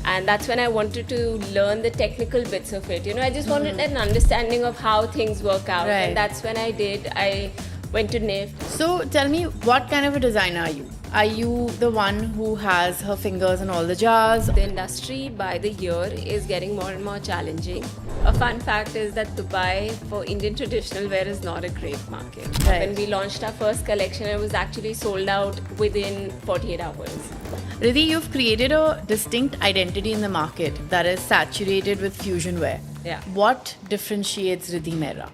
And that's when I wanted to learn the technical bits of it. I just wanted an understanding of how things work out. Right. And that's when I did. I went to NIFT. So tell me, what kind of a designer are you? Are you the one who has her fingers in all the jars? The industry by the year is getting more and more challenging. A fun fact is that Dubai for Indian traditional wear is not a great market. Right. When we launched our first collection, it was actually sold out within 48 hours. Riddhi, you've created a distinct identity in the market that is saturated with fusion wear. Yeah. What differentiates Riddhi Mehra?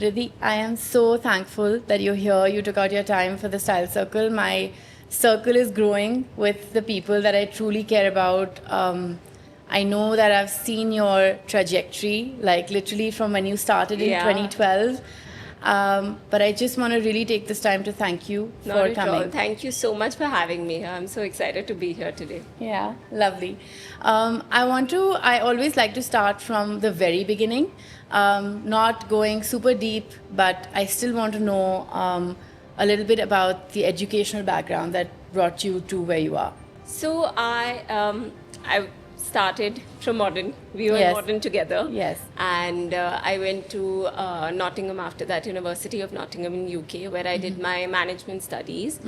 Riddhi, I am so thankful that you're here. You took out your time for the Style Circle. My circle is growing with the people that I truly care about. I know that I've seen your trajectory, like literally from when you started in Yeah. 2012. But I just want to really take this time to thank you Not for at coming. all. Thank you so much for having me here. I'm so excited to be here today. Yeah, lovely. I always like to start from the very beginning, not going super deep, but I still want to know a little bit about the educational background that brought you to where you are. So I started from Modern. We were Yes. in Modern together. Yes. And I went to Nottingham after that, University of Nottingham in UK, where I did my management studies.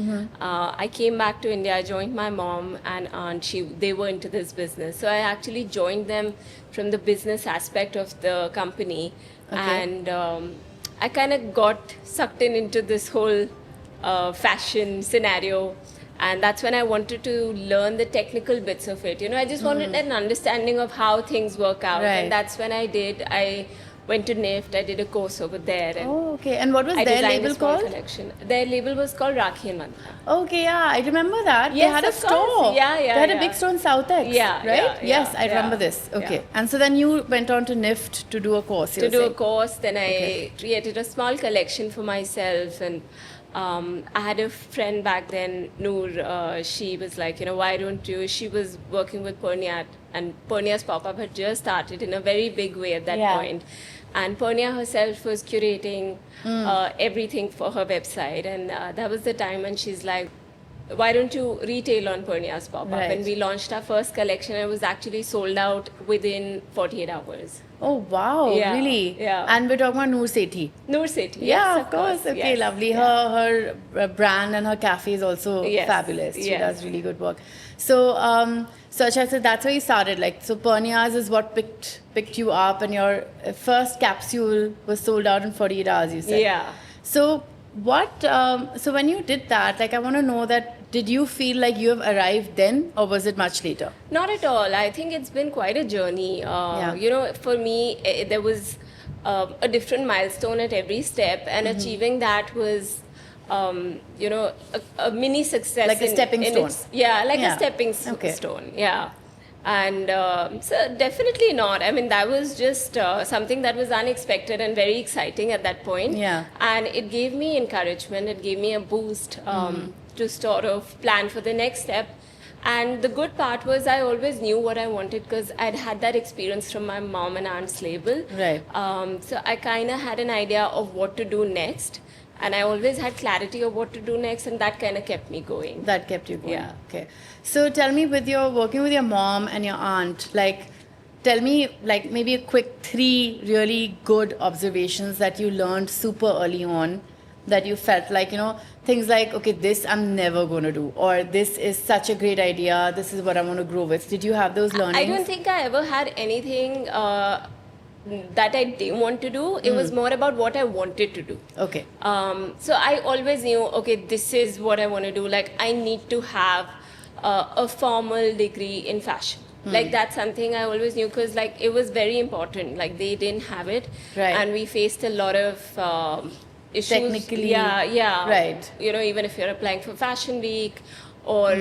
I came back to India. I joined my mom and aunt. They were into this business, so I actually joined them from the business aspect of the company, Okay. and I kind of got sucked into this whole fashion scenario. And that's when I wanted to learn the technical bits of it. I just wanted an understanding of how things work out. Right. And that's when I did. I went to NIFT. I did a course over there. And Oh, okay. And what was I their designed a label small called? collection. Their label was called Rakhi and Mantra. Okay, yeah, I remember that. They Yes, had a of course. store. Yeah, They had a yeah. big store in South X, Yeah, right? yeah, Yes, yeah, I remember yeah. this. Okay. Yeah. And so then you went on to NIFT to do a course. To do a course. Then I created a small collection for myself, and I had a friend back then, Noor. She was like, why don't you? She was working with Purnia, and Purnia's pop-up had just started in a very big way at that Yeah. point. And Purnia herself was curating everything for her website, and that was the time when she's like, why don't you retail on Purnia's pop-up? Right. And we launched our first collection. It was actually sold out within 48 hours. Oh, wow, Yeah, really? yeah. And we're talking about Noor Sethi. Noor Sethi. Yeah, Yes, of course. Okay, Yes, lovely. yeah. Her brand and her cafe is also Yes, fabulous. She yes. does really good work. So, so Acha, so that's where you started. Like, so Purnia's is what picked you up, and your first capsule was sold out in 48 hours. You said. Yeah. So what? So when you did that, like, I want to know that. Did you feel like you have arrived then, or was it much later? Not at all. I think it's been quite a journey. Yeah. For me, there was a different milestone at every step, and Mm-hmm. achieving that was, a mini success. Like a stepping stone. Like Yeah. a stepping Okay. stone. Yeah. And so definitely not. I mean, that was just something that was unexpected and very exciting at that point. Yeah. And it gave me encouragement. It gave me a boost to sort of plan for the next step. And the good part was I always knew what I wanted because I'd had that experience from my mom and aunt's label. Right. So I kind of had an idea of what to do next. And I always had clarity of what to do next, and that kind of kept me going. That kept you going. Yeah. Okay. So tell me, with your working with your mom and your aunt, like, tell me, like, maybe a quick 3 really good observations that you learned super early on, that you felt like, things like, okay, this I'm never going to do, or this is such a great idea, this is what I want to grow with. Did you have those learnings? I don't think I ever had anything that I didn't want to do. It was more about what I wanted to do. Okay. So I always knew, okay, this is what I want to do. Like, I need to have a formal degree in fashion. Like, that's something I always knew because, like, it was very important. Like, they didn't have it. Right. And we faced a lot of issues. Technically. Yeah. Right. Even if you're applying for Fashion Week or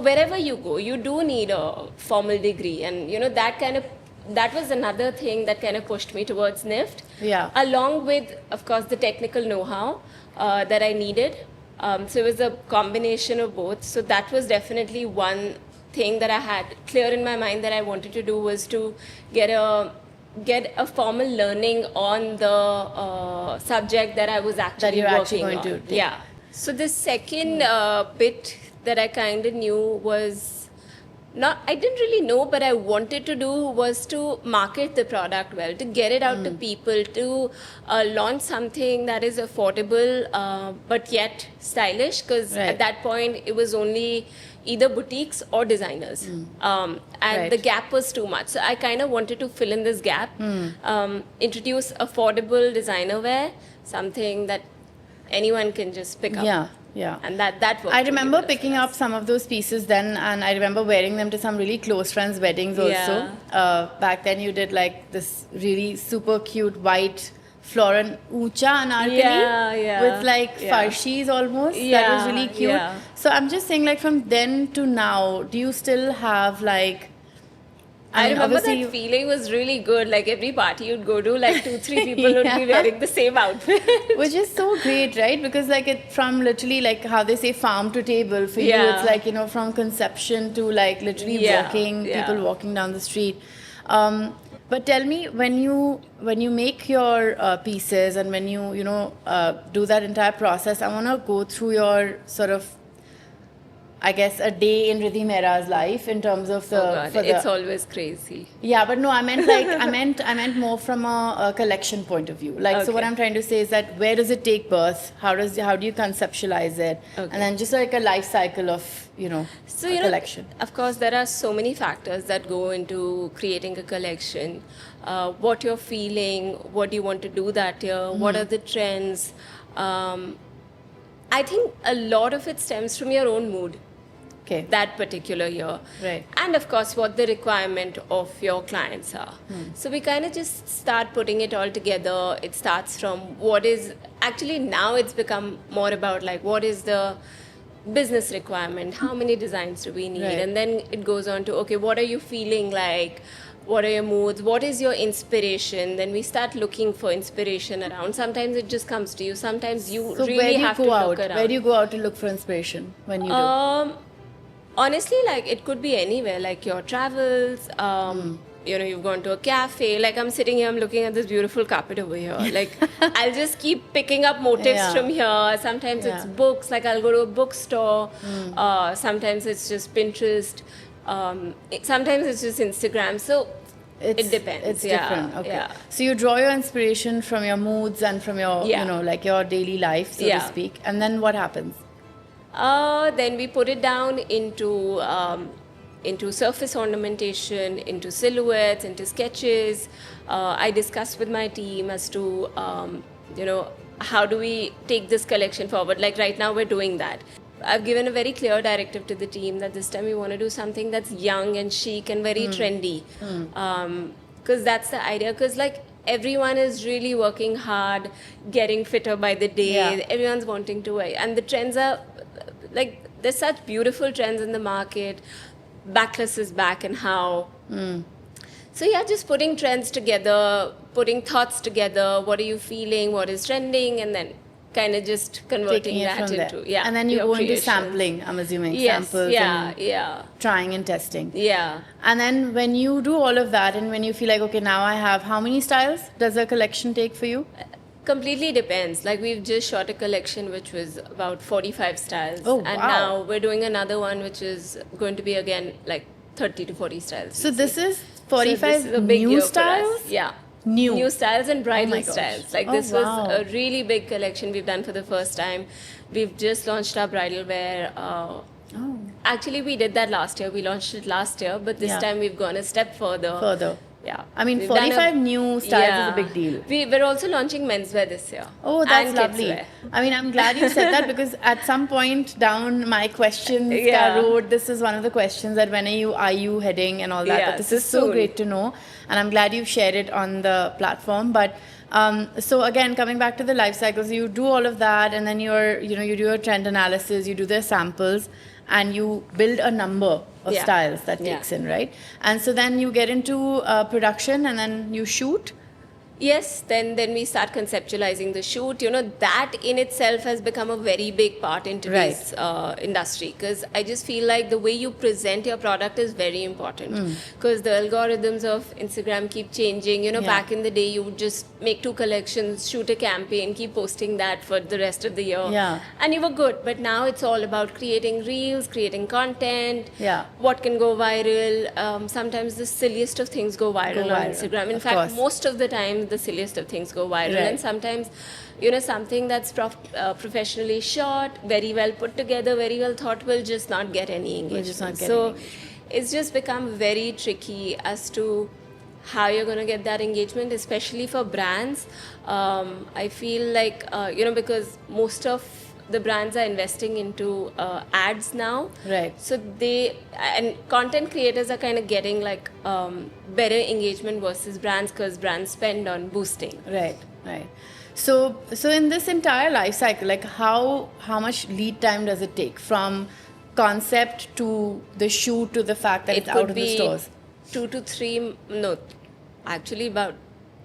wherever you go, you do need a formal degree. And, that was another thing that kind of pushed me towards NIFT. Yeah. Along with, of course, the technical know-how that I needed. So it was a combination of both. So that was definitely one thing that I had clear in my mind that I wanted to do, was to get a formal learning on the subject that I was actually you're working actually going on. to take. Yeah. So the second bit that I kind of knew was I didn't really know, but I wanted to do was to market the product well, to get it out to people, to launch something that is affordable but yet stylish. Because Right. at that point, it was only either boutiques or designers, and Right. the gap was too much. So I kind of wanted to fill in this gap, introduce affordable designer wear, something that anyone can just pick up. Yeah, yeah. And that worked I really remember well for picking us. up some of those pieces then, and I remember wearing them to some really close friends' weddings also. Back then, you did like this really super cute white floral ucha anarkali Yeah. with like Yeah. farshis almost. That was Yeah, really cute. yeah. So I'm just saying, like from then to now, do you still have like? I mean, remember obviously that feeling was really good. Like every party you'd go to, like 2-3 people would be Yeah. wearing the same outfit. Which is so great, right? Because like it from literally like how they say farm to table for you, Yeah. it's like, you know, from conception to like literally Yeah, walking, yeah. people walking down the street. But tell me, when you make your pieces and when you do that entire process, I want to go through your sort of, I guess, a day in Riddhi Mehra's life in terms of the. Oh God, it's always crazy. Yeah, but no, I meant like I meant more from a collection point of view. Like, so what Okay. I'm trying to say is that where does it take birth? How do you conceptualize it? Okay. And then just like a life cycle of So, a collection. of course, there are so many factors that go into creating a collection. What you're feeling, what do you want to do that year, what are the trends. I think a lot of it stems from your own mood Okay. that particular year. Right. And of course, what the requirement of your clients are. So we kind of just start putting it all together. It starts from what is actually now it's become more about like what is the business requirement, how many designs do we need, Right. and then it goes on to okay, what are you feeling like? What are your moods? What is your inspiration? Then we start looking for inspiration around. Sometimes it just comes to you. Sometimes you So really where do you have go to out? look around. Where do you go out to look for inspiration when you do? Honestly, like it could be anywhere, like your travels. You've gone to a cafe. Like I'm sitting here, I'm looking at this beautiful carpet over here. Like I'll just keep picking up motifs Yeah. from here. Sometimes it's Yeah. books. Like I'll go to a bookstore. Sometimes it's just Pinterest. Sometimes it's just Instagram. So it depends. It's Yeah, different. Okay. yeah. So you draw your inspiration from your moods and from your, Yeah. like your daily life, so Yeah. to speak. And then what happens? Then we put it down into surface ornamentation, into silhouettes, into sketches. I discuss with my team as to how do we take this collection forward. Like right now, we're doing that. I've given a very clear directive to the team that this time we want to do something that's young and chic and very trendy, because that's the idea. Because like everyone is really working hard, getting fitter by the day. Yeah. Everyone's wanting to wear, and the trends are like there's such beautiful trends in the market. Backless is back, and how. So yeah, just putting trends together, putting thoughts together. What are you feeling? What is trending? And then kind of just converting Taking it that from into there. And then you your go into creations. sampling, I'm assuming. Yes, Samples yeah, and yeah, trying and testing. yeah. And then when you do all of that and when you feel like, okay, now I have how many styles does a collection take for you? Completely depends. Like we've just shot a collection which was about 45 styles, Oh, and wow. now we're doing another one which is going to be again like 30 to 40 styles. So this is So 45 this is a big new year for us. styles? Yeah. New. styles and bridal my gosh. styles. Like Oh, this wow. was a really big collection we've done for the first time. We've just launched our bridal wear. Oh, Actually, we did that last year. We launched it last year, but this Yeah. time we've gone a step further. further. Yeah. I mean, We've done 45 new styles is a big deal. We're also launching menswear this year. Oh, that's and lovely. kidswear. I mean, I'm glad you said that because at some point down my questions Yeah. road, this is one of the questions that when are you heading and all that. Yeah, But this so is so soon. great to know, and I'm glad you've shared it on the platform. But so again, coming back to the life cycles, you do all of that, and then you do your trend analysis, you do the samples, and you build a number of Yeah. styles that Yeah. takes in, right? And so then you get into production, and then you shoot. Yes, then we start conceptualizing the shoot. You know, that in itself has become a very big part in today's industry, because I just feel like the way you present your product is very important, because the algorithms of Instagram keep changing. You know, back in the day you would just make 2 collections, shoot a campaign, keep posting that for the rest of the year, and you were good. But now it's all about creating reels, creating content, what can go viral. Sometimes the silliest of things go viral on Instagram. In fact, most of the time the silliest of things go viral, and sometimes, you know, something that's professionally shot, very well put together, very well thought, will just not get any engagement. So it's just become very tricky as to how you're going to get that engagement, especially for brands. I feel like, you know, because most of the brands are investing into ads now, so and content creators are kind of getting like better engagement versus brands, because brands spend on boosting. Right. So in this entire life cycle, like how much lead time does it take from concept to the shoot to the fact that it's out in the stores? 2 to 3, no, actually about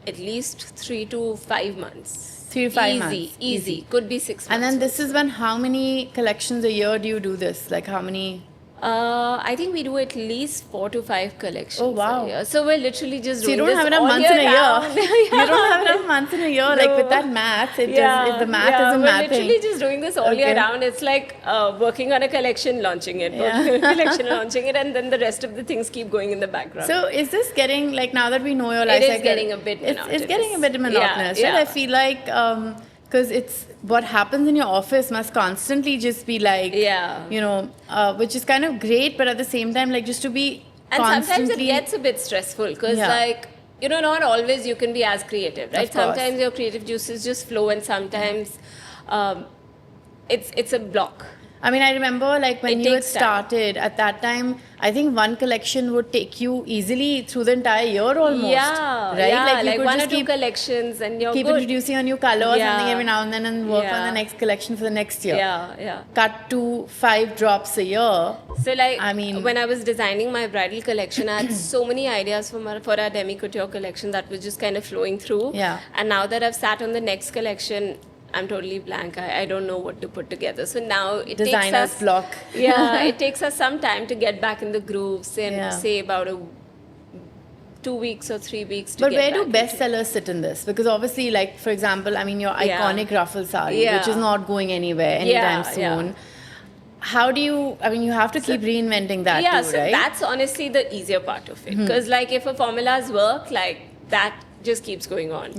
at least 3 to 5 months. 3 to 5 months. Easy. Could be 6 months. And then this is when, how many collections a year do you do this? Like how many? I think we do at least 4 to 5 collections. Oh wow! A year. So we're literally just so doing you don't this have enough all months in a year. Yeah. You don't have enough months in a year. Like with that math, it just, if the math isn't we're mapping. Literally just doing this all year round. It's like working on a collection, launching it, working on a collection, launching it, and then the rest of the things keep going in the background. So is this getting, like, now that we know your life cycle, it is getting a bit monotonous. It's getting a bit monotonous, right? I feel like because it's what happens in your office must constantly just be like, you know, which is kind of great, but at the same time, like, just to be and sometimes it gets a bit stressful, because like, you know, not always you can be as creative, right? Sometimes your creative juices just flow, and sometimes it's a block. I mean, I remember like when you had started at that time, I think one collection would take you easily through the entire year almost. Right? Like 1 or 2 collections, and you're keep good. Introducing a new color or something every now and then, and work on the next collection for the next year. Cut to 5 drops a year. So like, I mean, when I was designing my bridal collection, I had so many ideas for our demi couture collection that was just kind of flowing through. And now that I've sat on the next collection, I'm totally blank. I don't know what to put together. So now it Designer's takes us block. It takes us some time to get back in the grooves, and say about 2 weeks or 3 weeks to But get where back do bestsellers sit in this? Because obviously, like, for example, I mean, your iconic ruffle sari, which is not going anywhere anytime soon. How do you, I mean, you have to keep reinventing that too, right? That's honestly the easier part of it. Because like, if a formulas work, like, that just keeps going on.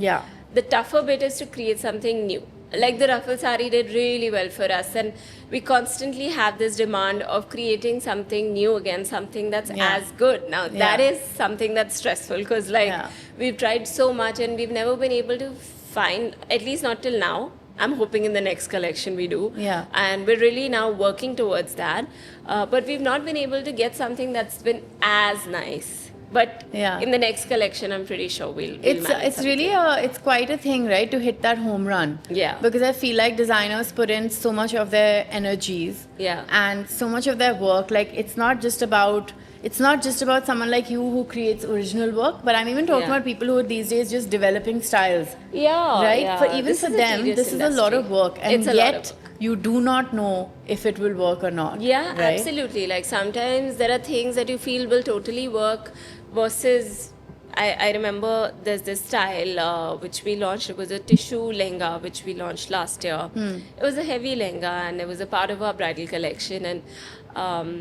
The tougher bit is to create something new. Like the ruffle sari did really well for us, and we constantly have this demand of creating something new again, something that's as good. Now that is something that's stressful, because like we've tried so much and we've never been able to find, at least not till now. I'm hoping in the next collection we do. And we're really now working towards that. But we've not been able to get something that's been as nice. But in the next collection, I'm pretty sure we'll it's really it's quite a thing, right, to hit that home run. Because I feel like designers put in so much of their energies and so much of their work. Like, it's not just about someone like you who creates original work, but I'm even talking about people who are these days just developing styles. Right? For them, this is a lot of work, and yet you do not know if it will work or not. Right? Absolutely. Like, sometimes there are things that you feel will totally work, versus I remember there's this style which we launched. It was a tissue lehenga which we launched last year. It was a heavy lehenga, and it was a part of our bridal collection, and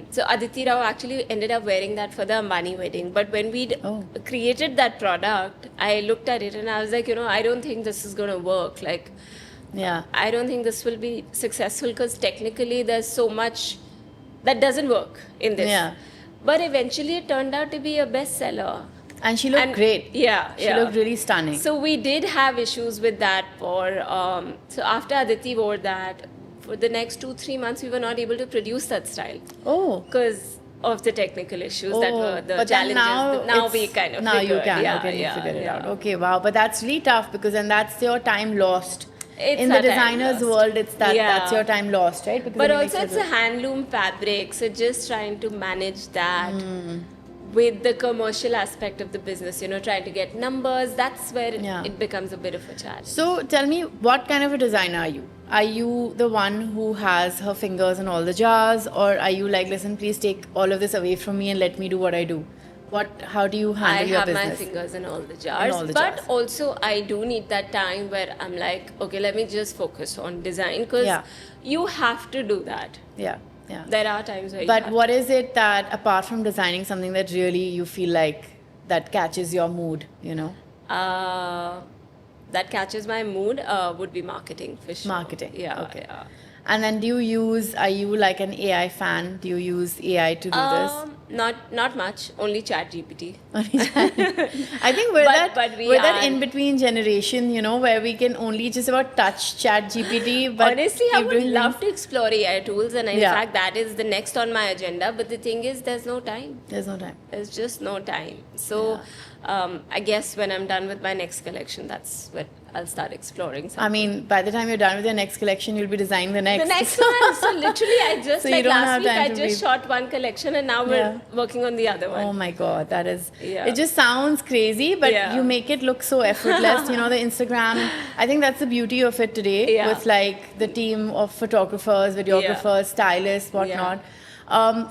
so Aditi Rao actually ended up wearing that for the Ambani wedding. But when we created that product, I looked at it and I was like, you know, I don't think this is going to work. Like, I don't think this will be successful, because technically there's so much that doesn't work in this. But eventually it turned out to be a bestseller. And she looked great. She looked really stunning. So we did have issues with that so after Aditi wore that, for the next 2-3 months, we were not able to produce that style. Because of the technical issues that were the challenges. Now we kind of figure it out. Okay, wow. But that's really tough, because then that's your time lost. In the designer's world, it's that's your time lost, right? Because but also it's a handloom fabric, so just trying to manage that with the commercial aspect of the business, trying to get numbers, that's where Yeah. it becomes a bit of a challenge. So tell me, what kind of a designer are you? Are you the one who has her fingers in all the jars, or are you like, listen, please take all of this away from me and let me do what I do? How do you I handle your have my business? fingers in all the jars, all the but jars. also I do need that time where I'm like, okay, let me just focus on design, because Yeah. you have to do that. Yeah, yeah. There are times where you But have what is it that, apart from designing something that really you feel like that catches your mood, that catches my mood would be marketing for sure. Marketing. Yeah. Okay. Yeah. And then are you like an AI fan? Do you use AI to do this? Not much. Only ChatGPT. I think But we we're that are- in between generation, where we can only just about touch Chat GPT. But Honestly, I keep would doing love to explore AI tools, and in Yeah. fact, that is the next on my agenda. But the thing is, there's no time. things. There's no time. There's just no time. So, I guess when I'm done with my next collection, that's when I'll start exploring something. I mean, by the time you're done with your next collection, you'll be designing the next. The next one. So literally, I just So you like don't last have week, time I to just breathe. shot one collection, and now Yeah. we're working on the other one. Oh my God, that is. Yeah. It just sounds crazy, but Yeah. you make it look so effortless. The Instagram. I think that's the beauty of it today, Yeah. with like the team of photographers, videographers, stylists, whatnot.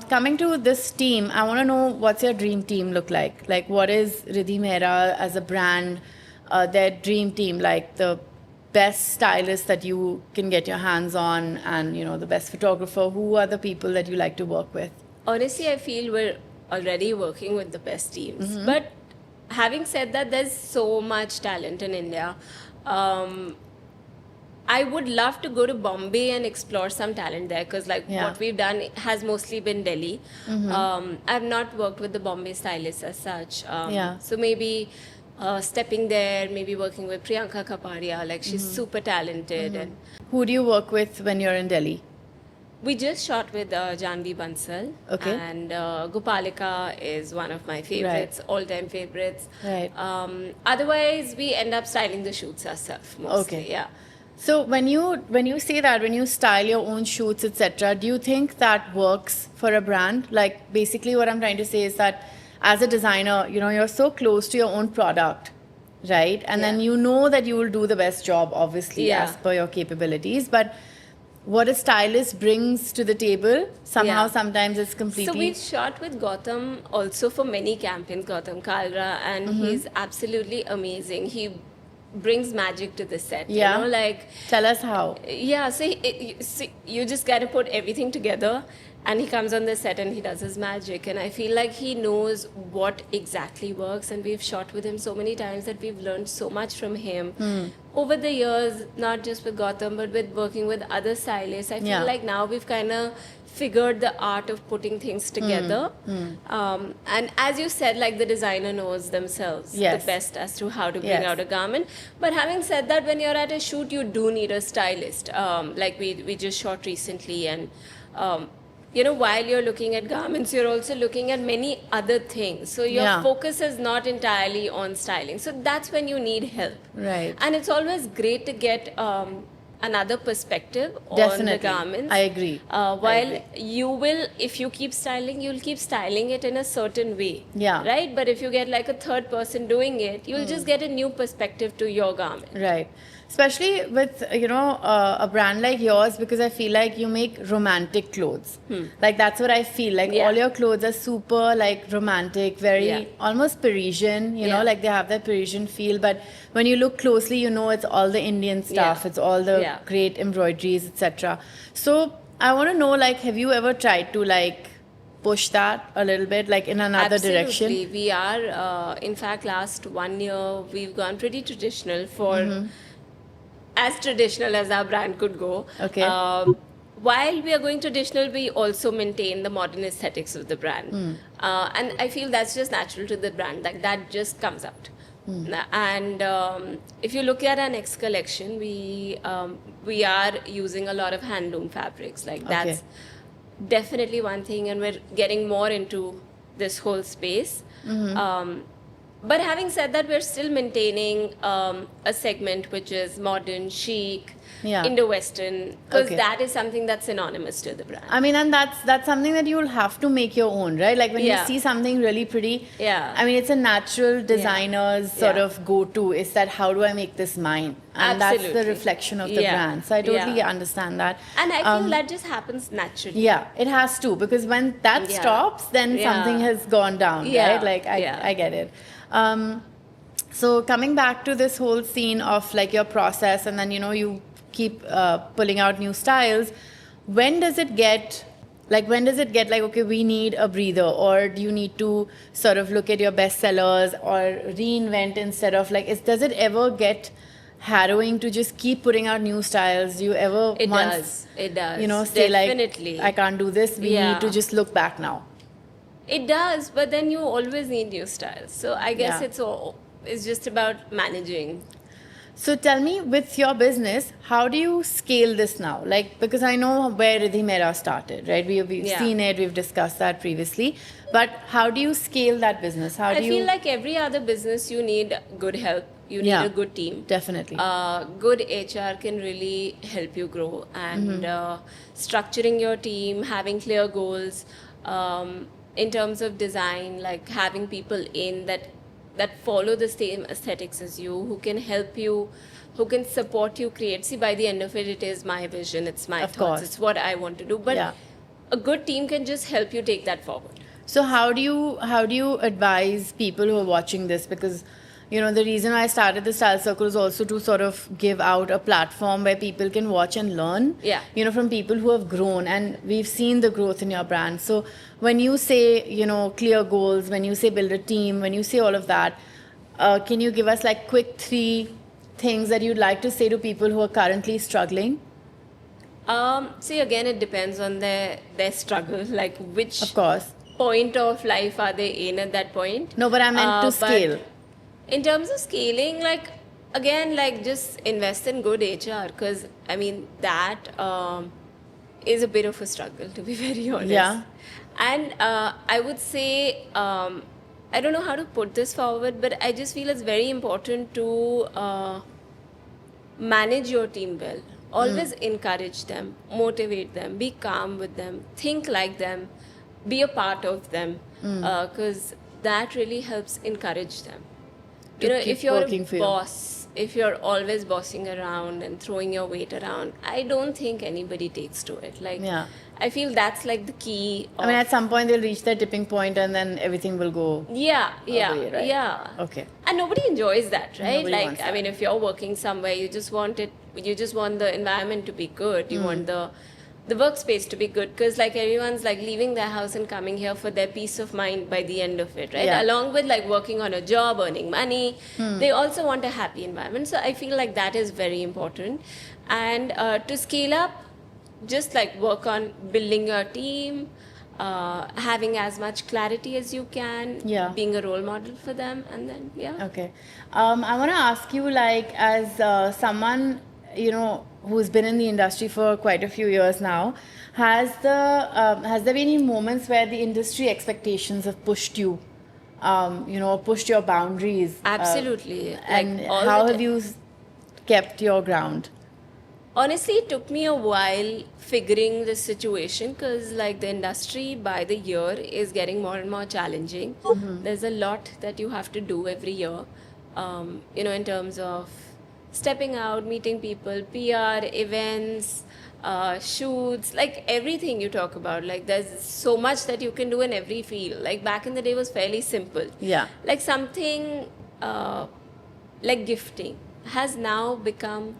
Coming to this team, I want to know, what's your dream team look like? Like, what is Riddhi Mehra as a brand? Their dream team, like the best stylist that you can get your hands on, and the best photographer. Who are the people that you like to work with? Honestly, I feel we're already working with the best teams. Mm-hmm. But having said that, there's so much talent in India. I would love to go to Bombay and explore some talent there, because Yeah. what we've done has mostly been Delhi. I've not worked with the Bombay stylists as such. Yeah. So maybe stepping there, maybe working with Priyanka Kapadia, like she's super talented. And Who do you work with when you're in Delhi? we just shot with Janvi Bansal. Okay. And Gopalika is one of my favorites, all-time favorites. Right. Otherwise, we end up styling the shoots ourselves mostly. Okay. Yeah. So when you say that, when you style your own shoots, etc., do you think that works for a brand? Like, basically what I'm trying to say is that as a designer, you're so close to your own product, right? And then Yeah. you know that you will do the best job, obviously, Yeah. as per your capabilities. But what a stylist brings to the table, somehow, Yeah. sometimes it's completely... So we've shot with Gautam also for many campaigns, Gautam Kalra, and Mm-hmm. he's absolutely amazing. He brings magic to the set. Yeah. Like, Tell us how. yeah, so you just got to put everything together, and he comes on the set and he does his magic. And I feel like he knows what exactly works, and we've shot with him so many times that we've learned so much from him over the years, not just with Gautam, but with working with other stylists. I feel Yeah. like now we've kind of figured the art of putting things together. And as you said, like, the designer knows themselves Yes. the best as to how to bring Yes. out a garment. But having said that, when you're at a shoot, you do need a stylist. Like we just shot recently, and while you're looking at garments, you're also looking at many other things. So your Yeah. focus is not entirely on styling. So that's when you need help. Right. And it's always great to get another perspective on Definitely. the garments. I agree. While you will, if you keep styling, you'll keep styling it in a certain way. Yeah. Right? But if you get like a third person doing it, you'll just get a new perspective to your garment. Right. Especially with, a brand like yours, because I feel like you make romantic clothes. Like, that's what I feel. Like, Yeah. all your clothes are super, like, romantic, very, Yeah. almost Parisian, Yeah. like, they have that Parisian feel. But when you look closely, it's all the Indian stuff. Yeah. It's all the Yeah. great embroideries, etc. So, I want to know, like, have you ever tried to, like, push that a little bit, like, in another direction? Absolutely. We are, in fact, last 1 year, we've gone pretty traditional for as traditional as our brand could go. Okay. While we are going traditional, we also maintain the modern aesthetics of the brand. And I feel that's just natural to the brand, like that just comes out. And if you look at our next collection, we are using a lot of handloom fabrics. Like, that's definitely one thing, and we're getting more into this whole space. But having said that, we're still maintaining a segment which is modern, chic, Yeah. Indo-Western, because Okay. that is something that's synonymous to the brand. I mean, and that's something that you'll have to make your own, right? Like when Yeah. you see something really pretty, Yeah. I mean, it's a natural designer's sort Yeah. of go-to. Is that how do I make this mine? And that's the Absolutely. reflection of the Yeah. brand. So I totally Yeah. understand that. And I feel that just happens naturally. Yeah, it has to, because when that Yeah. stops, then Yeah. something has gone down, Yeah. right? Like I get it. So coming back to this whole scene of like your process, and then you keep pulling out new styles. When does it get like okay, we need a breather, or do you need to sort of look at your bestsellers or reinvent instead of does it ever get harrowing to just keep putting out new styles? Do you ever It once does. It does. say Definitely. like I can't do this, we Yeah. need to just look back now? It does, but then you always need new styles. So I guess Yeah. it's just about managing. So tell me, with your business, how do you scale this now? Like, because I know where Riddhi Mera started, right? We've Yeah. seen it, we've discussed that previously. But how do you scale that business? How I do you? feel like every other business, you need good help. You need Yeah. a good team. Definitely. Good HR can really help you grow, and structuring your team, having clear goals, in terms of design, like having people in that follow the same aesthetics as you, who can help you, who can support you create. See, by the end of it, it is my vision, it's my Of thoughts, course. it's what I want to do. But Yeah. a good team can just help you take that forward. So how do you advise people who are watching this? Because the reason I started the Style Circle is also to sort of give out a platform where people can watch and learn. Yeah. From people who have grown, and we've seen the growth in your brand. So when you say clear goals, when you say build a team, when you say all of that, can you give us like quick 3 things that you'd like to say to people who are currently struggling? See, again, it depends on their struggle, like which Of course. point of life are they in at that point. No, but I meant to But scale. in terms of scaling, again, just invest in good HR, because I mean that is a bit of a struggle, to be very honest. Yeah. And I would say, I don't know how to put this forward, but I just feel it's very important to manage your team well. Always encourage them, motivate them, be calm with them, think like them, be a part of them, because that really helps encourage them. To keep If you're working for a you. boss, if you're always bossing around and throwing your weight around, I don't think anybody takes to it. Yeah. I feel that's like the key. I mean, at some point they'll reach their tipping point, and then everything will go. Yeah, away, right? yeah. Okay. And nobody enjoys that, right? Nobody wants that. I mean, if you're working somewhere, you just want the environment to be good. You want the workspace to be good, because everyone's leaving their house and coming here for their peace of mind by the end of it, right? Yeah. Along with working on a job, earning money, they also want a happy environment. So I feel like that is very important. And to scale up, just work on building your team, having as much clarity as you can, Yeah. being a role model for them, and then Okay. I want to ask you, as someone, who's been in the industry for quite a few years now, has there been any moments where the industry expectations have pushed you, pushed your boundaries? Absolutely. And all how the have you kept your ground? Honestly, it took me a while figuring this situation, because the industry by the year is getting more and more challenging. There's a lot that you have to do every year, in terms of stepping out, meeting people, PR, events, shoots, everything you talk about. There's so much that you can do in every field. Back in the day was fairly simple. Yeah. Something like gifting has now become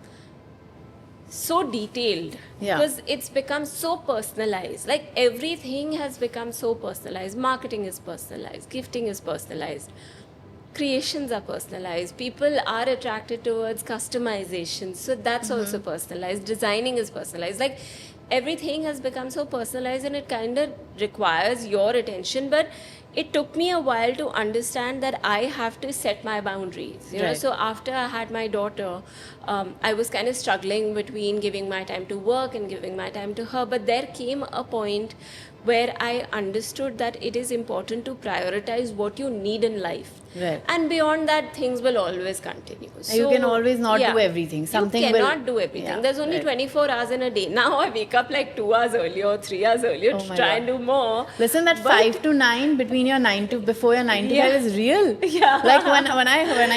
so detailed, Yeah. because it's become so personalized. Everything has become so personalized. Marketing is personalized, gifting is personalized, creations are personalized, people are attracted towards customization, so that's also personalized. Designing is personalized. Everything has become so personalized, and it kind of requires your attention. But it took me a while to understand that I have to set my boundaries, you know. Right. So after I had my daughter, I was kind of struggling between giving my time to work and giving my time to her. But there came a point where I understood that it is important to prioritize what you need in life. Right. And beyond that, things will always continue. You can always not do everything. Something you will- cannot do everything. Yeah, There's only right. 24 hours in a day. Now I wake up like 2 hours earlier or 3 hours earlier Oh to my try God. and do more. Listen, that But- 5 to 9 between your 9 to before your 9 to Yeah. 5 is real. Yeah. Like when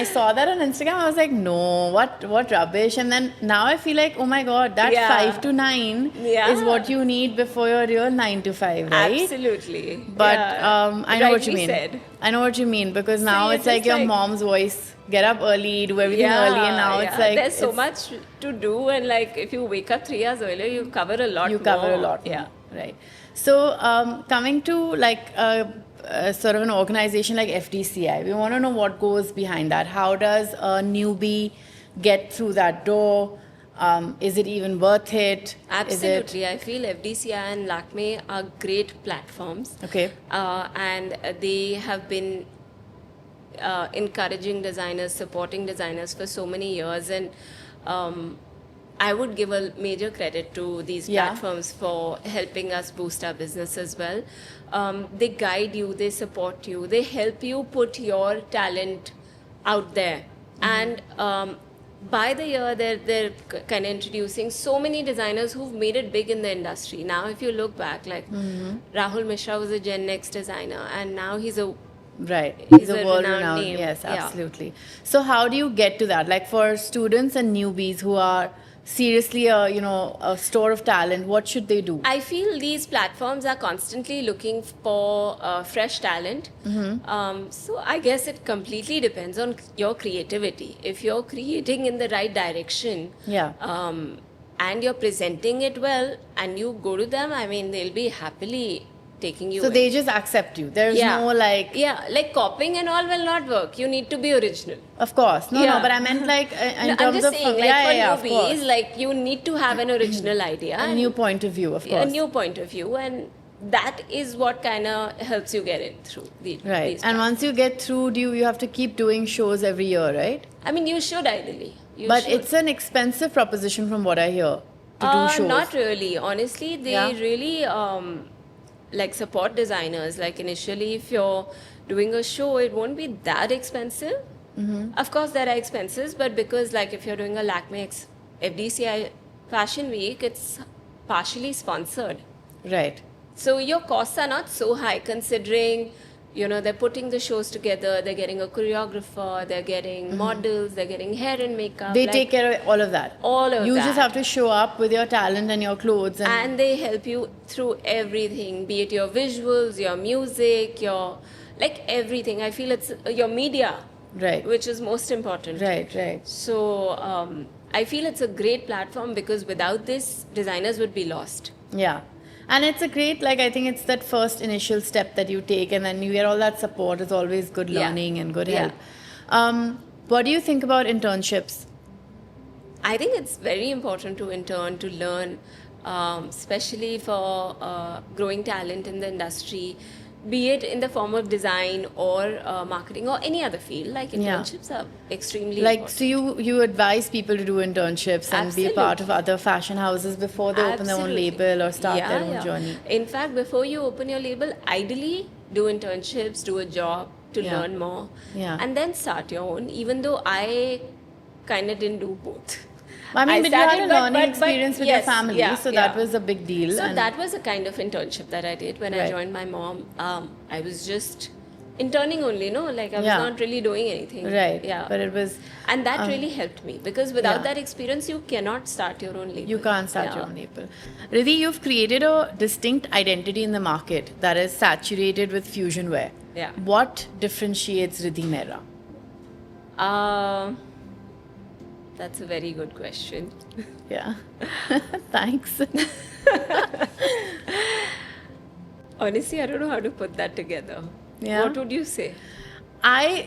I saw that on Instagram, I was like, no, what rubbish. And then now I feel like, oh my God, that Yeah. 5 to 9 Yeah. is what you need before your real 9 to 5, right? Absolutely. But Yeah. I know what you Rightly mean. said. I know what you mean because now you're it's like just your like- mom's voice. Get up early, do everything early, and now it's like there's so it's- much to do, and like if you wake up 3 hours earlier, you cover a lot. you cover more. a lot more, Yeah. right? So coming to like sort of an organization like FDCI, we want to know what goes behind that. How does a newbie get through that door? Is it even worth it? Is it Absolutely. I feel FDCI and Lakme are great platforms. okay? And they have been encouraging designers, supporting designers for so many years. And I would give a major credit to these Yeah. platforms for helping us boost our business as well. They guide you, they support you, they help you put your talent out there. And by the year, they're kind of introducing so many designers who've made it big in the industry. Now, if you look back, like Rahul Mishra was a Gen Next designer, and now he's a Right. He's He's a a world renowned renowned. name. Yes, Yeah. absolutely. So how do you get to that? Like for students and newbies who are seriously a store of talent, what should they do? I feel these platforms are constantly looking for fresh talent. So I guess it completely depends on your creativity. If you're creating in the right direction, Yeah. and you're presenting it well, and you go to them, I mean, they'll be happily taking you. So in. they just accept you. There's no like, like copying and all will not work. You need to be original. of course, no, Yeah. but I meant like in No, terms I'm just of saying, like yeah, of for course. newbies, like you need to have an original idea. A and new point of view, of course. a new point of view, and that is what kind of helps you get it through Right. these And once you get through, you have to keep doing shows every year, right? I mean, you should ideally. You But should. it's an expensive proposition from what I hear to do shows. Not really. Honestly, they Yeah? really like support designers. Like initially, if you're doing a show, it won't be that expensive. Of course, there are expenses, but because like if you're doing a Lakme FDCI Fashion Week, it's partially sponsored. Right. So your costs are not so high considering, they're putting the shows together, they're getting a choreographer, they're getting models, they're getting hair and makeup. They like- take care of all of that. all of You that. just have to show up with your talent and your clothes And they help you through everything, be it your visuals, your music, your, like everything. I feel it's your media, right. which is most important. Right. So I feel it's a great platform because without this, designers would be lost. Yeah. And it's a great, like, I think it's that first initial step that you take, and then you get all that support. It's always good Yeah. learning and good Yeah. help. What do you think about internships? I think it's very important to intern, to learn, especially for growing talent in the industry, be it in the form of design or marketing or any other field. Like Yeah. internships are extremely Like, important. so you advise people to do internships and be a part of other fashion houses before they open their own Absolutely. label or start their own Yeah. journey. In fact, before you open your label, ideally do internships, do a job to Yeah. learn more, Yeah. and then start your own. Even though I kind of didn't do both. I mean, but you had started, a learning but experience with yes, your family, yeah, so yeah. that was a big deal. So and that was a kind of internship that I did when I Right. joined my mom. I was just interning only, like I was Yeah. not really doing anything. Right. Yeah. But it was, And that really helped me because without yeah. that experience, you cannot start your own label. you can't start Yeah. your own label. Riddhi, you've created a distinct identity in the market that is saturated with fusion wear. Yeah. What differentiates Riddhi Mehra? That's a very good question. Yeah. Thanks. Honestly, I don't know how to put that together. Yeah. What would you say?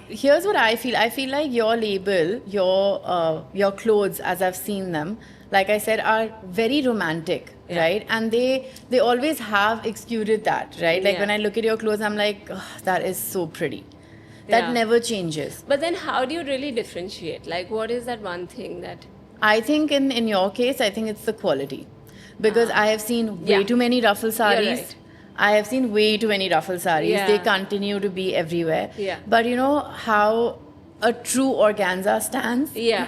Here's what I feel. I feel like your label, your clothes, as I've seen them, like I said, are very romantic, Yeah. right? And they always have exuded that, right? Like Yeah. when I look at your clothes, I'm like, "Ugh, that is so pretty. That Yeah. never changes. But then how do you really differentiate? Like, what is that one thing that... I think in your case, I think it's the quality. Because I have seen way Yeah. too many ruffle saris. right. I have seen way too many ruffle saris. Yeah. They continue to be everywhere. Yeah. But you know how a true organza stands? Yeah.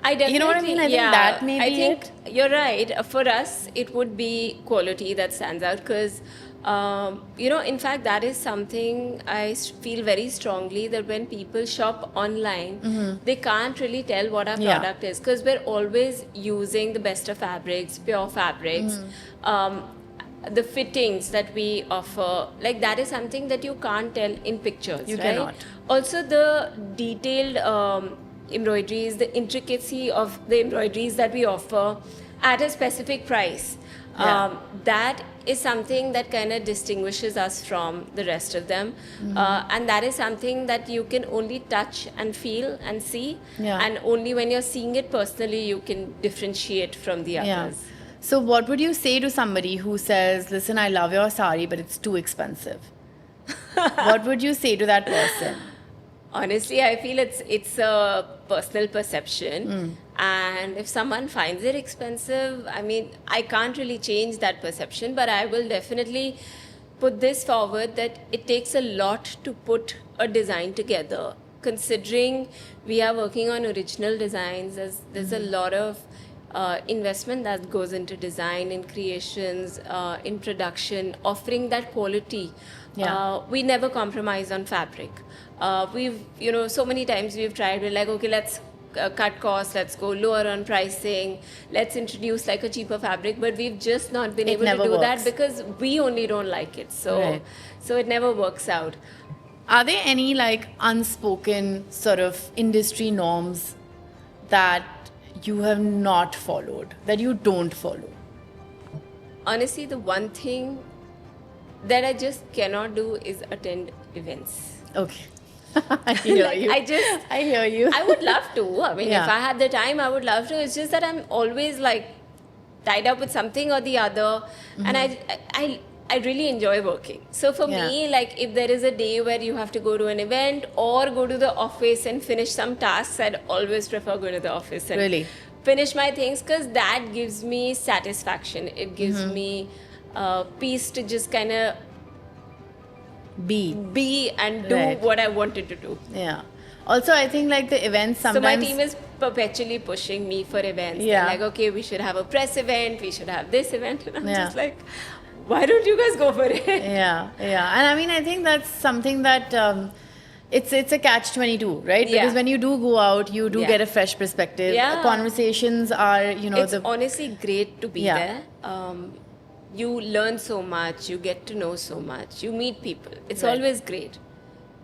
I definitely, You know what I mean? I think yeah, that may I be think it. you're right. For us, it would be quality that stands out because, in fact, that is something I feel very strongly that when people shop online, they can't really tell what our Mm-hmm. Yeah. product is because we're always using the best of fabrics, pure fabrics. The fittings that we offer, like that is something that you can't tell in pictures. You right? cannot. Also, the detailed embroideries, the intricacy of the embroideries that we offer at a specific price. Yeah. That is something that kind of distinguishes us from the rest of them. Mm-hmm. And that is something that you can only touch and feel and see. Yeah. And only when you're seeing it personally, you can differentiate from the Yeah. others. So what would you say to somebody who says, listen, I love your sari, but it's too expensive? What would you say to that person? Honestly, I feel it's a personal perception, and if someone finds it expensive, I mean, I can't really change that perception, but I will definitely put this forward that it takes a lot to put a design together. Considering we are working on original designs, there's a lot of investment that goes into design, in creations, in production, offering that quality. Yeah. We never compromise on fabric. We've, so many times we've tried, we're like, okay, let's cut costs, let's go lower on pricing, let's introduce like a cheaper fabric, but we've just not been It able to never do that works. because we only don't like it. So, Right. so it never works out. Are there any like unspoken sort of industry norms that you have not followed, that you don't follow? Honestly, the one thing that I just cannot do is attend events. Okay. I hear Like, you. I hear you. I would love to. I mean, Yeah. if I had the time, I would love to. It's just that I'm always like tied up with something or the other, and I really enjoy working. So for Yeah. me, like if there is a day where you have to go to an event or go to the office and finish some tasks, I'd always prefer going to the office and Really? finish my things because that gives me satisfaction. It gives me peace to just kind of be and do Right. what I wanted to do. Yeah. Also, I think like the events So sometimes. my team is perpetually pushing me for events. Yeah. They're like, okay, we should have a press event, we should have this event. And I'm Yeah. just like, why don't you guys go for it? Yeah, yeah. And I mean, I think that's something that it's a catch-22, right? Yeah. Because when you do go out, you do Yeah. get a fresh perspective. Yeah. Conversations are, It's honestly great to be Yeah. there. You learn so much, you get to know so much, you meet people. It's Right. always great.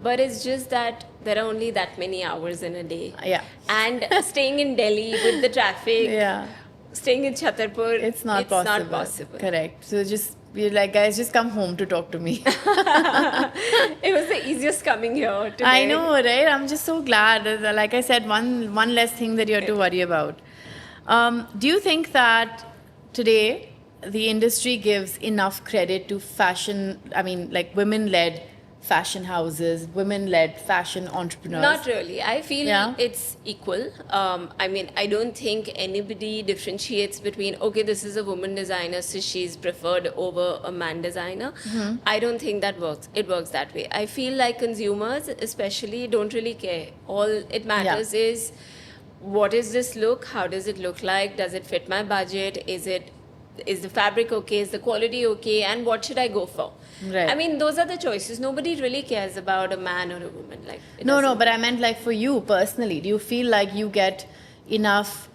But it's just that there are only that many hours in a day. Yeah. And staying in Delhi with the traffic, Yeah. staying in Chhatarpur, It's not possible. not possible. Correct. So just, we're like, guys, just come home to talk to me. It was the easiest coming here today. I know, right? I'm just so glad. Like I said, one less thing that you have to worry about. Do you think that today the industry gives enough credit to fashion? I mean, like women-led fashion houses, women-led fashion entrepreneurs. Not really. I feel Yeah. it's equal. I mean, I don't think anybody differentiates between, okay, this is a woman designer, so she's preferred over a man designer. Mm-hmm. I don't think that works. It works that way. I feel like consumers, especially, don't really care. All it matters is, what is this look? How does it look like? Does it fit my budget? Is the fabric okay? Is the quality okay? And what should I go for? Right. I mean, those are the choices. Nobody really cares about a man or a woman. Like, it No, doesn't- but I meant like for you personally. Do you feel like you get enough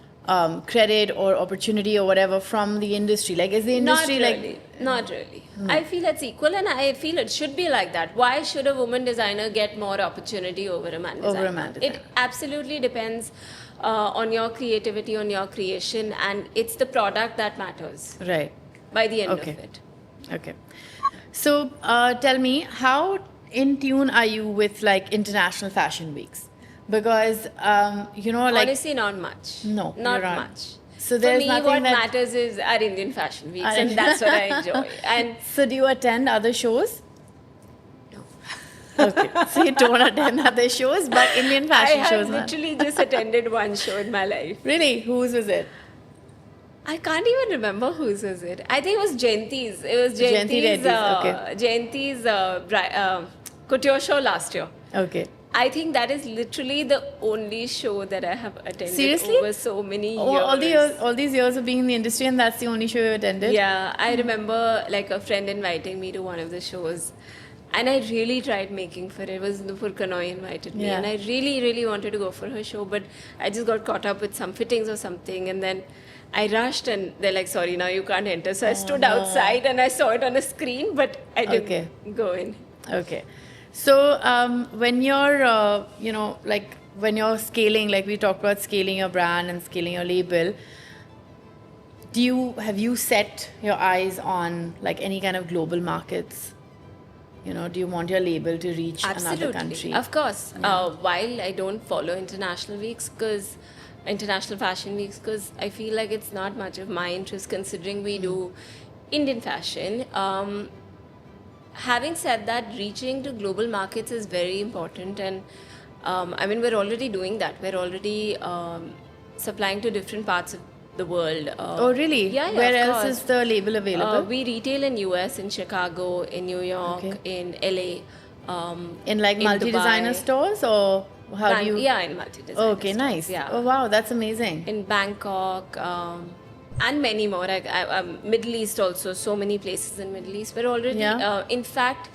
credit or opportunity or whatever from the industry? Like, is the industry not really. Not really. I feel it's equal, and I feel it should be like that. Why should a woman designer get more opportunity over a man designer? Over a man designer. It absolutely depends on your creativity, on your creation, and it's the product that matters Right. by the end Okay. of it. Okay. So tell me, how in tune are you with like international fashion weeks? Because like Honestly, not much. No, not you're not. much. So For there's me, nothing what that- matters is our Indian fashion weeks, Our and Indian- that's what I enjoy. And so do you attend other shows? no. Okay. So you don't attend other shows, but Indian fashion I shows. have huh? literally just attended one show in my life. Really? Whose was it? I can't even remember whose was it. I think it was Jayanti's. It was Jayanti Jayanti's, Reddy's, okay. Jayanti's couture show last year. Okay. I think that is literally the only show that I have attended Seriously? over so many years. All these years of being in the industry, and that's the only show you attended? Yeah, I remember like a friend inviting me to one of the shows, and I really tried making for it. It was Nupur Kanoi invited me, Yeah. and I really, really wanted to go for her show, but I just got caught up with some fittings or something, and then I rushed, and they're like, "Sorry, now you can't enter." So I stood outside and I saw it on a screen, but I didn't go in. Okay. So when you're, like when you're scaling, like we talked about scaling your brand and scaling your label, have you set your eyes on like any kind of global markets? Do you want your label to reach another country? Of course. While I don't follow international fashion weeks, because I feel like it's not much of my interest considering we do Indian fashion. Having said that, reaching to global markets is very important, and we're already doing that. We're already supplying to different parts of the world. Oh, really? Yeah, Where of else course. is the label available? We retail in US, in Chicago, in New York, in LA. In like in multi-designer Dubai. stores, or how do you? Yeah, in multi-designer Okay, stores, nice. Yeah. Oh, wow, that's amazing. In Bangkok, and many more. Middle East also, so many places in Middle East. We're already, Yeah. in fact,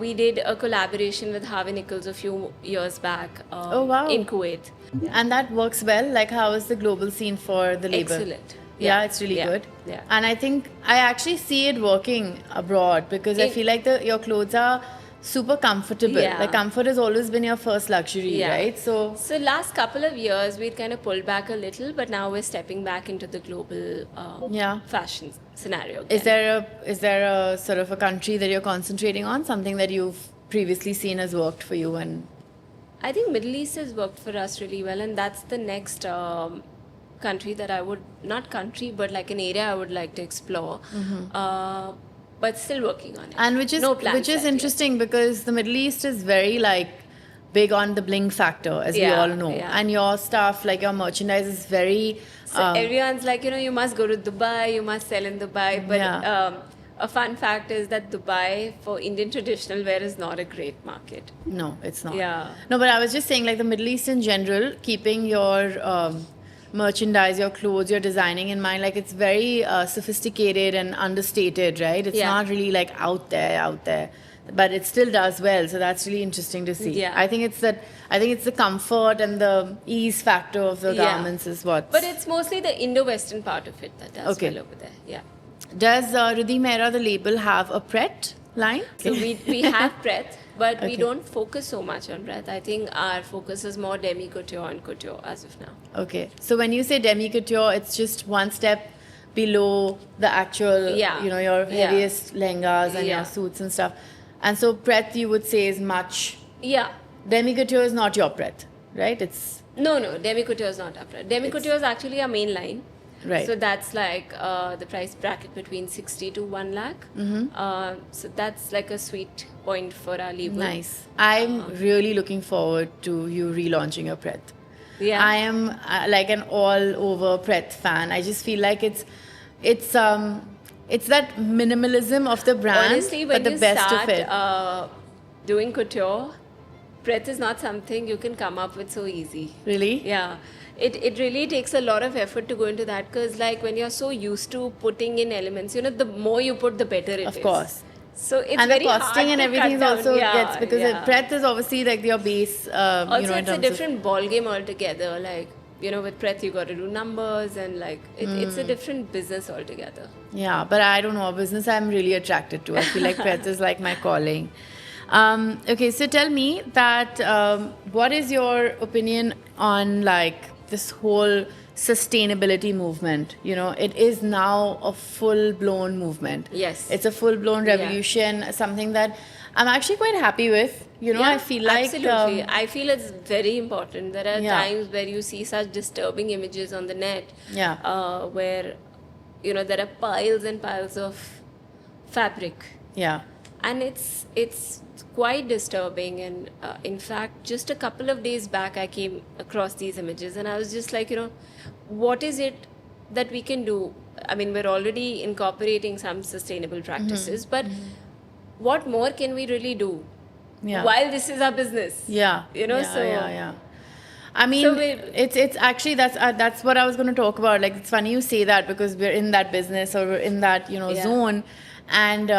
we did a collaboration with Harvey Nichols a few years back Oh, wow. in Kuwait. And that works well. Like, how is the global scene for the label? Excellent. Yeah, it's really good. Yeah. And I think I actually see it working abroad because I feel like your clothes are super comfortable. Yeah. Like, comfort has always been your first luxury, Yeah. right? So, last couple of years, we'd kind of pulled back a little, but now we're stepping back into the global fashion scenario again. is there a sort of a country that you're concentrating on? Something that you've previously seen has worked for you? And I think Middle East has worked for us really well, and that's the next country that I would, not country, but like an area I would like to explore. But still working on it. And which is No plans which is set yet. interesting because the Middle East is very like big on the bling factor, as we Yeah, all know. yeah. And your stuff, like your merchandise, is very. So everyone's like, you must go to Dubai, you must sell in Dubai. But Yeah. a fun fact is that Dubai for Indian traditional wear is not a great market. No, it's not. Yeah. No, but I was just saying, like the Middle East in general, keeping your merchandise, your clothes, your designing in mind, like it's very sophisticated and understated, right? It's Yeah. not really like out there, but it still does well. So that's really interesting to see. Yeah. I think it's the comfort and the ease factor of the garments is what. But it's mostly the Indo-Western part of it that does Okay. well over there. Yeah. Does Riddhi Mehra, the label, have a Pret line? So we have breadth, but Okay. we don't focus so much on breadth. I think our focus is more demi couture and couture as of now. Okay. So when you say demi couture, it's just one step below the actual, Yeah. your Yeah. heaviest lehengas and Yeah. your suits and stuff. And so Pret, you would say, is much. Yeah. Demi couture is not your Pret, right? It's No, demi couture is not up. Demi couture is actually our main line. right. So that's like the price bracket between 60 to 1 lakh. So that's like a sweet point for our label. Nice. I'm really looking forward to you relaunching your Pret. Yeah. I am like an all-over Pret fan. I just feel like it's that minimalism of the brand, Honestly, when but the you best start of it. Doing couture, breadth is not something you can come up with so easy. Really? Yeah. It really takes a lot of effort to go into that because like when you're so used to putting in elements, the more you put, the better it is. Of course. So it's And the very hard costing and to everything is cut also down. gets because Pret is obviously like your base. Also, in it's a terms of- different ball game altogether. Like, with Pret, you got to do numbers and like, it's a different business altogether. Yeah, but I don't know, a business I'm really attracted to. I feel like Pret is like my calling. Okay, so tell me that what is your opinion on like this whole sustainability movement? It is now a full-blown movement. Yes. It's a full-blown revolution, something that I'm actually quite happy with. I feel like absolutely. I feel it's very important. There are Yeah. times where you see such disturbing images on the net. Yeah. Where there are piles and piles of fabric, yeah. and it's quite disturbing. And in fact, just a couple of days back, I came across these images, and I was just like, what is it that we can do? I mean, we're already incorporating some sustainable practices, but what more can we really do Yeah. while this is our business? Yeah. You know, yeah, so yeah. I mean, So we- it's actually that's what I was going to talk about. Like, it's funny you say that because we're in that business or we're in that Yeah. zone, and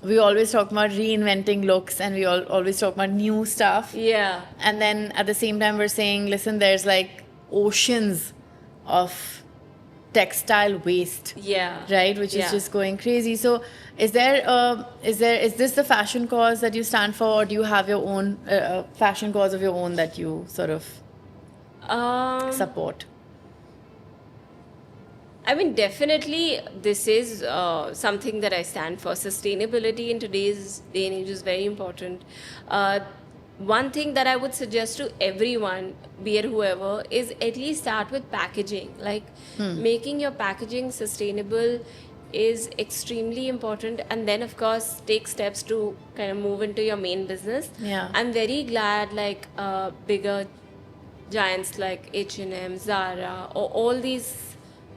we always talk about reinventing looks, and we always talk about new stuff. yeah, And then at the same time, we're saying, listen, there's like oceans of textile waste, yeah, right? Which is Yeah. just going crazy. So, is this the fashion cause that you stand for, or do you have your own fashion cause of your own that you sort of support? I mean, definitely, this is something that I stand for. Sustainability in today's day and age is very important. One thing that I would suggest to everyone, be it whoever, is at least start with packaging. Like, making your packaging sustainable is extremely important, and then, of course, take steps to kind of move into your main business. Yeah. I'm very glad, like, bigger giants like H&M, Zara, or all these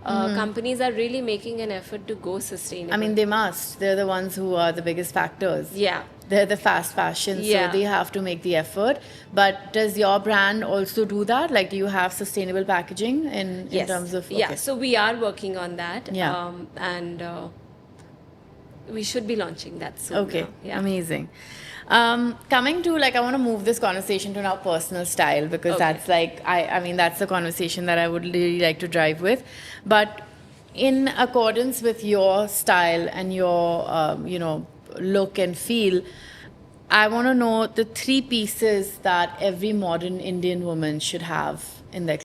companies are really making an effort to go sustainable. I mean, they must. They're the ones who are the biggest factors. yeah. They're the fast fashion, Yeah. so they have to make the effort. But does your brand also do that? Like, do you have sustainable packaging in terms of? Yeah, okay. so we are working on that. Yeah. And we should be launching that soon. Okay, now. Yeah. amazing. Coming to, like, I want to move this conversation to now personal style, because Okay. that's like, I mean, that's the conversation that I would really like to drive with. But in accordance with your style and your, look and feel, I want to know the 3 pieces that every modern Indian woman should have in their